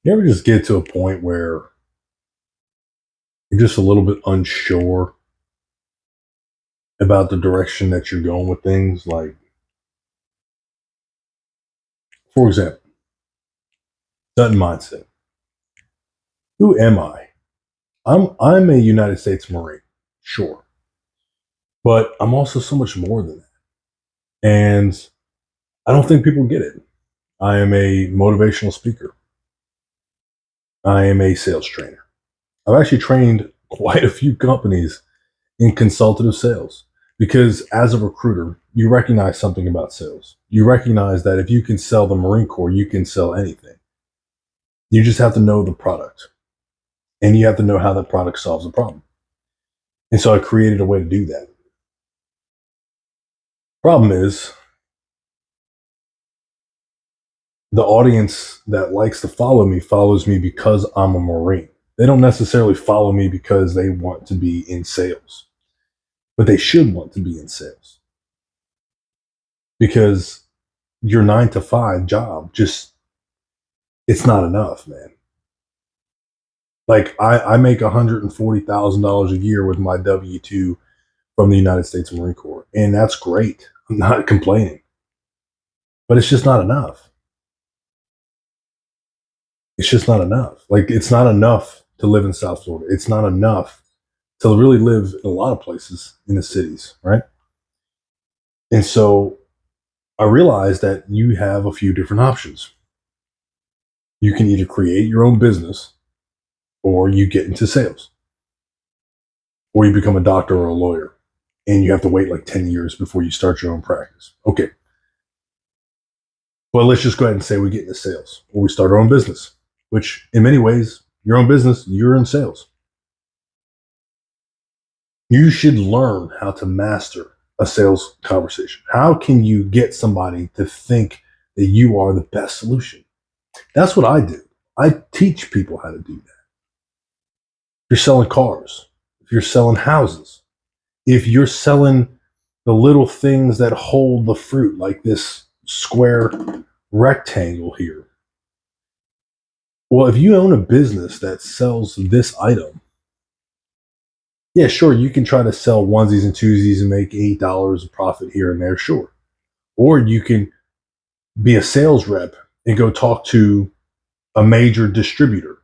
You ever just get to a point where you're just a little bit unsure about the direction that you're going with things? Like, for example, Dutton mindset. Who am I? I'm a United States Marine, sure, but I'm also so much more than that. And I don't think people get it. I am a motivational speaker. I am a sales trainer. I've actually trained quite a few companies in consultative sales because as a recruiter, you recognize something about sales. You recognize that if you can sell the Marine Corps, you can sell anything. You just have to know the product and you have to know how that product solves a problem. And so I created a way to do that. Problem is, the audience that likes to follow me follows me because I'm a Marine. They don't necessarily follow me because they want to be in sales, but they should want to be in sales because your 9 to 5 job just, it's not enough, man. Like I make $140,000 a year with my W-2 from the United States Marine Corps, and that's great. I'm not complaining, but it's just not enough. It's just not enough. Like it's not enough to live in South Florida. It's not enough to really live in a lot of places in the cities, right? And so I realized that you have a few different options. You can either create your own business or you get into sales or you become a doctor or a lawyer and you have to wait like 10 years before you start your own practice. Okay. Well, let's just go ahead and say we get into sales or we start our own business, which in many ways, your own business, you're in sales. You should learn how to master a sales conversation. How can you get somebody to think that you are the best solution? That's what I do. I teach people how to do that. If you're selling cars, if you're selling houses, if you're selling the little things that hold the fruit, like this square rectangle here. Well, if you own a business that sells this item, yeah, sure, you can try to sell onesies and twosies and make $8 of profit here and there, sure. Or you can be a sales rep and go talk to a major distributor,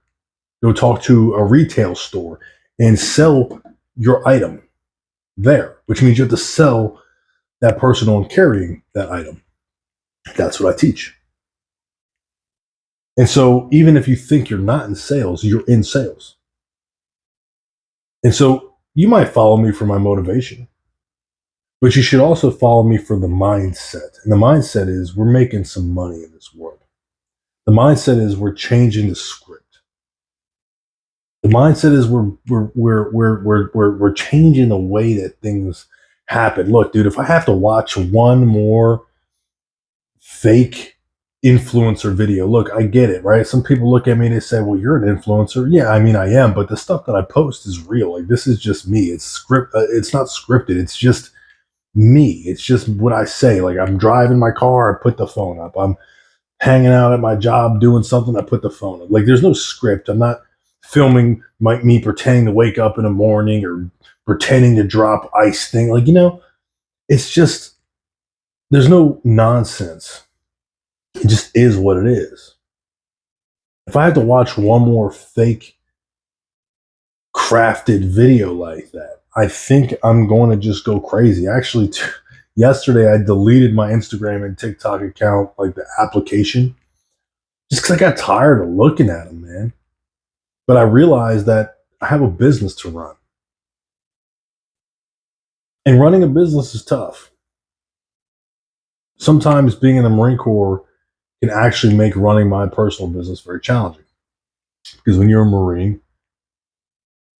go talk to a retail store and sell your item there, which means you have to sell that person on carrying that item. That's what I teach. And so even if you think you're not in sales, you're in sales. And so you might follow me for my motivation, but you should also follow me for the mindset. And the mindset is we're making some money in this world. The mindset is we're changing the script. The mindset is we're changing the way that things happen. Look, dude, if I have to watch one more fake influencer video, look, I get it, right? Some people look at me and they say, well, you're an influencer. Yeah, I mean, I am, but the stuff that I post is real. Like this is just me. It's not scripted. It's just me. It's just what I say. Like I'm driving my car, I put the phone up. I'm hanging out at my job doing something, I put the phone up. Like there's no script. I'm not filming me pretending to wake up in the morning or pretending to drop ice thing. Like, it's just there's no nonsense. It just is what it is. If I have to watch one more fake crafted video like that, I think I'm going to just go crazy. Actually, yesterday I deleted my Instagram and TikTok account, like the application, just because I got tired of looking at them, man. But I realized that I have a business to run. And running a business is tough. Sometimes being in the Marine Corps can actually make running my personal business very challenging. Because when you're a Marine,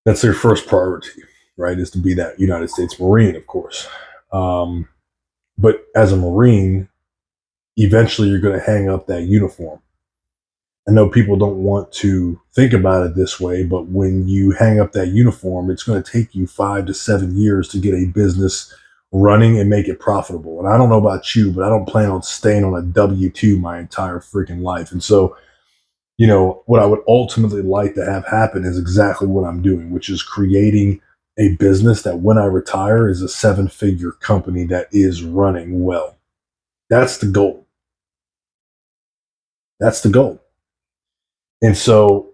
that's their first priority, right? Is to be that United States Marine, of course. But as a Marine, eventually you're going to hang up that uniform. I know people don't want to think about it this way, but when you hang up that uniform, it's going to take you 5 to 7 years to get a business running and make it profitable. And I don't know about you, but I don't plan on staying on a W-2 my entire freaking life. And so what I would ultimately like to have happen is exactly what I'm doing, which is creating a business that when I retire is a 7-figure company that is running well. That's the goal. That's the goal. And so,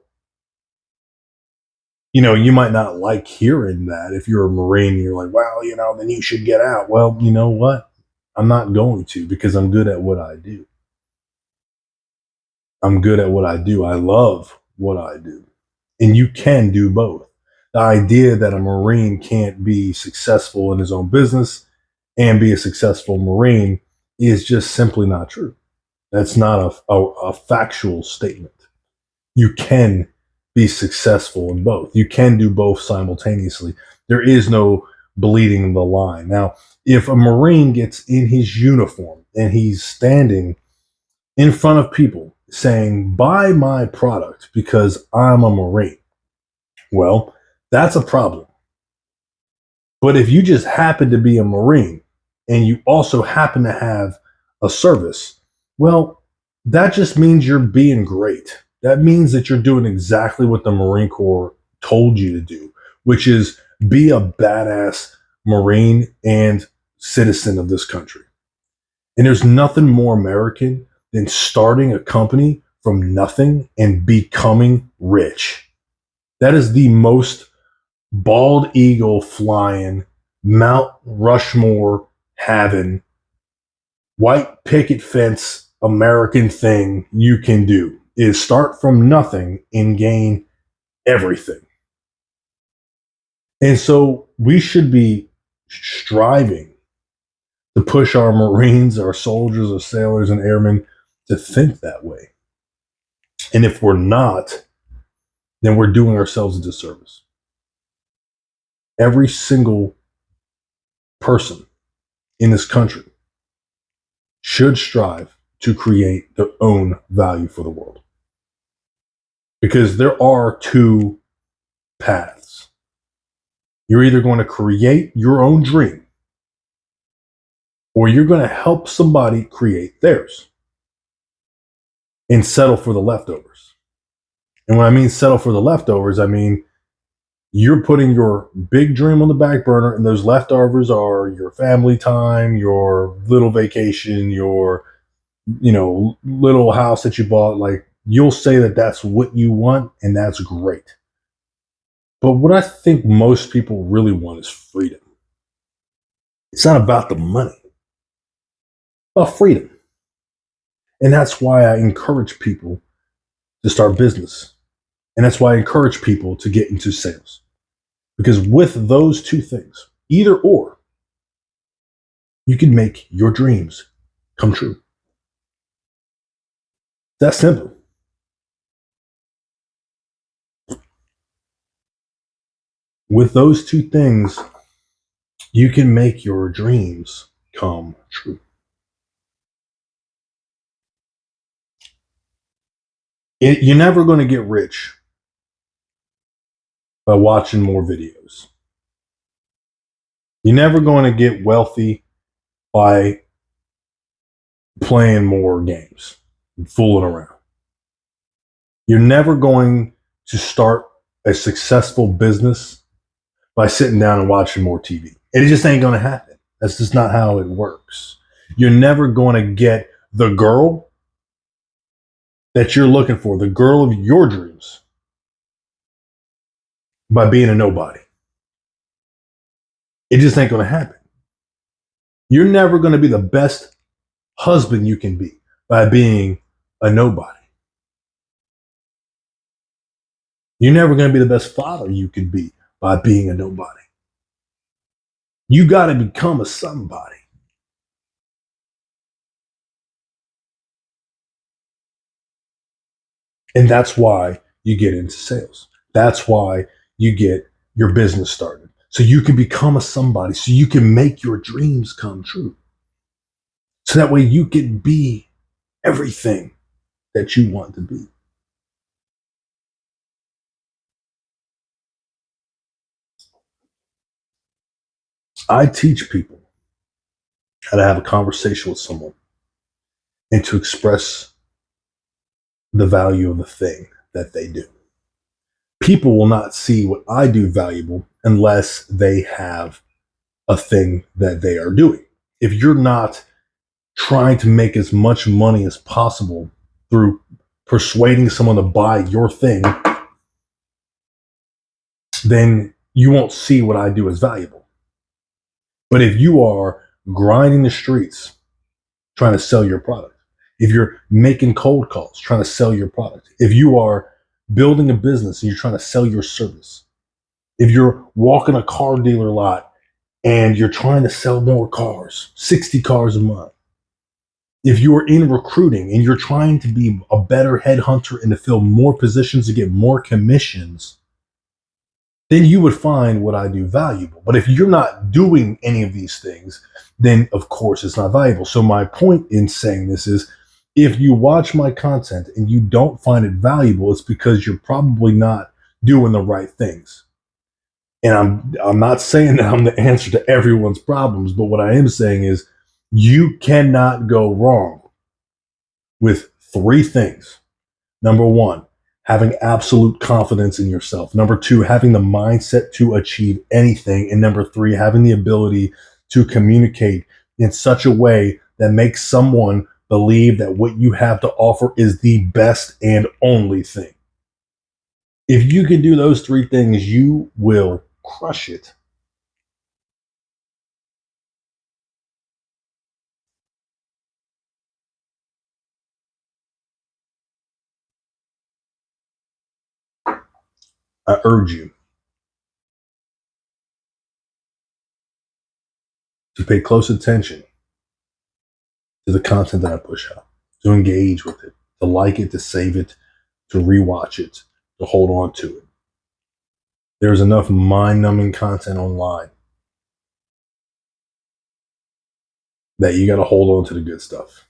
you might not like hearing that if you're a Marine and you're like, well, then you should get out. Well, you know what? I'm not going to because I'm good at what I do. I'm good at what I do. I love what I do. And you can do both. The idea that a Marine can't be successful in his own business and be a successful Marine is just simply not true. That's not a factual statement. You can be successful in both. You can do both simultaneously. There is no bleeding the line. Now, if a Marine gets in his uniform and he's standing in front of people saying, buy my product because I'm a Marine, well, that's a problem. But if you just happen to be a Marine and you also happen to have a service, well, that just means you're being great. That means that you're doing exactly what the Marine Corps told you to do, which is be a badass Marine and citizen of this country. And there's nothing more American than starting a company from nothing and becoming rich. That is the most bald eagle flying, Mount Rushmore having, white picket fence American thing you can do is start from nothing and gain everything. And so we should be striving to push our Marines, our soldiers, our sailors, and airmen to think that way. And if we're not, then we're doing ourselves a disservice. Every single person in this country should strive to create their own value for the world. Because there are two paths. You're either going to create your own dream or you're going to help somebody create theirs and settle for the leftovers. And when I mean settle for the leftovers, I mean you're putting your big dream on the back burner, and those leftovers are your family time, your little vacation, your little house that you bought. Like, you'll say that that's what you want, and that's great. But what I think most people really want is freedom. It's not about the money, it's about freedom. And that's why I encourage people to start business. And that's why I encourage people to get into sales. Because with those two things, either or, you can make your dreams come true. That's simple. With those two things, you can make your dreams come true. You're never going to get rich by watching more videos. You're never going to get wealthy by playing more games and fooling around. You're never going to start a successful business by sitting down and watching more TV. It just ain't going to happen. That's just not how it works. You're never going to get the girl that you're looking for, the girl of your dreams, by being a nobody. It just ain't going to happen. You're never going to be the best husband you can be by being a nobody. You're never going to be the best father you can be by being a nobody. You got to become a somebody. And that's why you get into sales. That's why you get your business started. So you can become a somebody, so you can make your dreams come true. So that way you can be everything that you want to be. I teach people how to have a conversation with someone and to express the value of the thing that they do. People will not see what I do valuable unless they have a thing that they are doing. If you're not trying to make as much money as possible through persuading someone to buy your thing, then you won't see what I do as valuable. But if you are grinding the streets trying to sell your product, if you're making cold calls trying to sell your product, if you are building a business and you're trying to sell your service, if you're walking a car dealer lot and you're trying to sell more cars, 60 cars a month, if you are in recruiting and you're trying to be a better headhunter and to fill more positions to get more commissions, then you would find what I do valuable. But if you're not doing any of these things, then of course it's not valuable. So my point in saying this is, if you watch my content and you don't find it valuable, it's because you're probably not doing the right things. And I'm not saying that I'm the answer to everyone's problems, but what I am saying is you cannot go wrong with three things. Number one, having absolute confidence in yourself. Number two, having the mindset to achieve anything. And number three, having the ability to communicate in such a way that makes someone believe that what you have to offer is the best and only thing. If you can do those three things, you will crush it. I urge you to pay close attention to the content that I push out, to engage with it, to like it, to save it, to rewatch it, to hold on to it. There's enough mind numbing content online that you got to hold on to the good stuff.